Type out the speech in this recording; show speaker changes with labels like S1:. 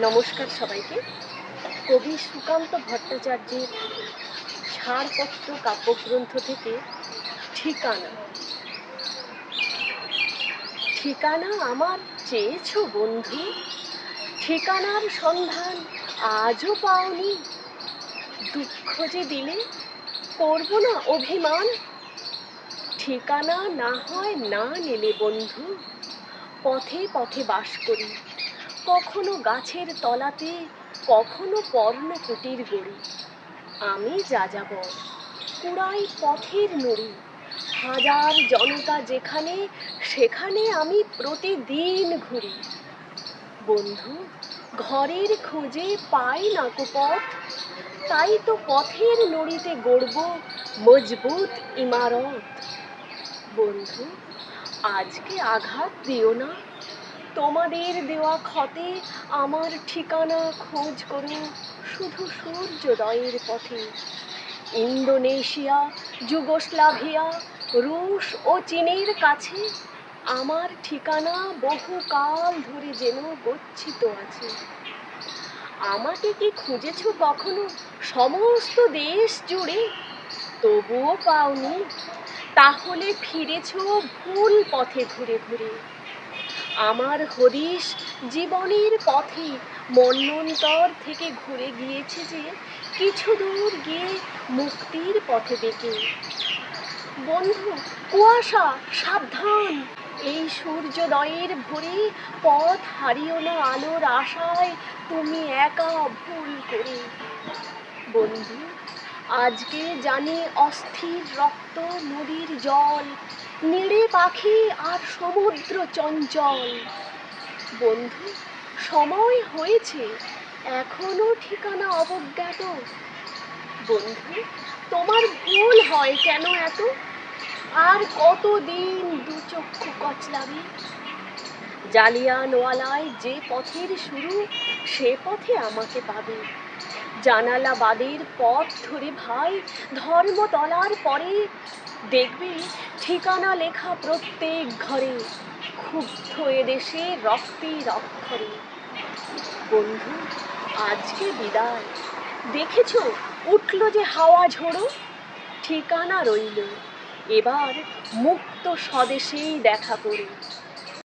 S1: নমস্কার সবাইকে। কবি সুকান্ত ভট্টাচার্যের ছাড়পত্র কাব্যগ্রন্থ থেকে ঠিকানা। ঠিকানা আমার চেয়েছো বন্ধু, ঠিকানার সন্ধান আজও পাওনি। দুঃখ যে দিলে করবো না অভিমান, ঠিকানা না হয় না নিলে বন্ধু। পথে পথে বাস করি, কখনো গাছের তলাতে, কখনো পর্ণকুটির গড়ি। আমি যাযাবর, কুড়াই পথের নুড়ি। হাজার জনতা যেখানে, সেখানে আমি প্রতিদিন ঘুরি। বন্ধু, ঘরের খোঁজে পাই না কো পথ, তাই তো পথের নুড়িতে গড়ব মজবুত ইমারত। বন্ধু, আজকে আঘাত দিও না, তোমাদের দেওয়া ক্ষতে আমার ঠিকানা খোঁজ করো শুধু সূর্যোদয়ের পথে। ইন্দোনেশিয়া, যুগোস্লাভিয়া, রুশ ও চীনের কাছে আমার ঠিকানা বহুকাল ধরে যেন গচ্ছিত আছে। আমাকে কি খুঁজেছো কখনো সমস্ত দেশ জুড়ে, তবুও পাওনি? তাহলে ফিরেছো ভুল পথে ঘুরে ঘুরে। আমার হদিশ জীবনের পথে মন্বন্তর থেকে ঘুরে গিয়েছে যে কিছু দূর গিয়ে মুক্তির পথে বেঁকে। বন্ধু, কুয়াশা সাবধান, এই সূর্যোদয়ের ভোরে পথ হারিও না আলোর আশায় তুমি একা ভুল করে। বন্ধু, আজকে জানি অস্থির রক্ত নদীর জল, নিড়ে পাখি আর সমুদ্র চঞ্চল। বন্ধু, সময় হয়েছে, এখনো ঠিকানা অবজ্ঞাত। বন্ধু, তোমার ভুল হয় কেন এত? আর কতদিন দু চক্ষু কচলাবে? জালিয়ানওয়ালায় যে পথের শুরু, সে পথে আমাকে পাবে। জানালাবাদের পথ ধরে ভাই ধর্মতলার পরে দেখবে ঠিকানা লেখা প্রত্যেক ঘরে, ক্ষুব্ধ এদেশে রক্তের অক্ষরে। বন্ধু, আজকে বিদায়। দেখেছো উঠলো যে হাওয়া ঝোড়ো, ঠিকানা রইল এবার মুক্ত স্বদেশেই দেখা করে।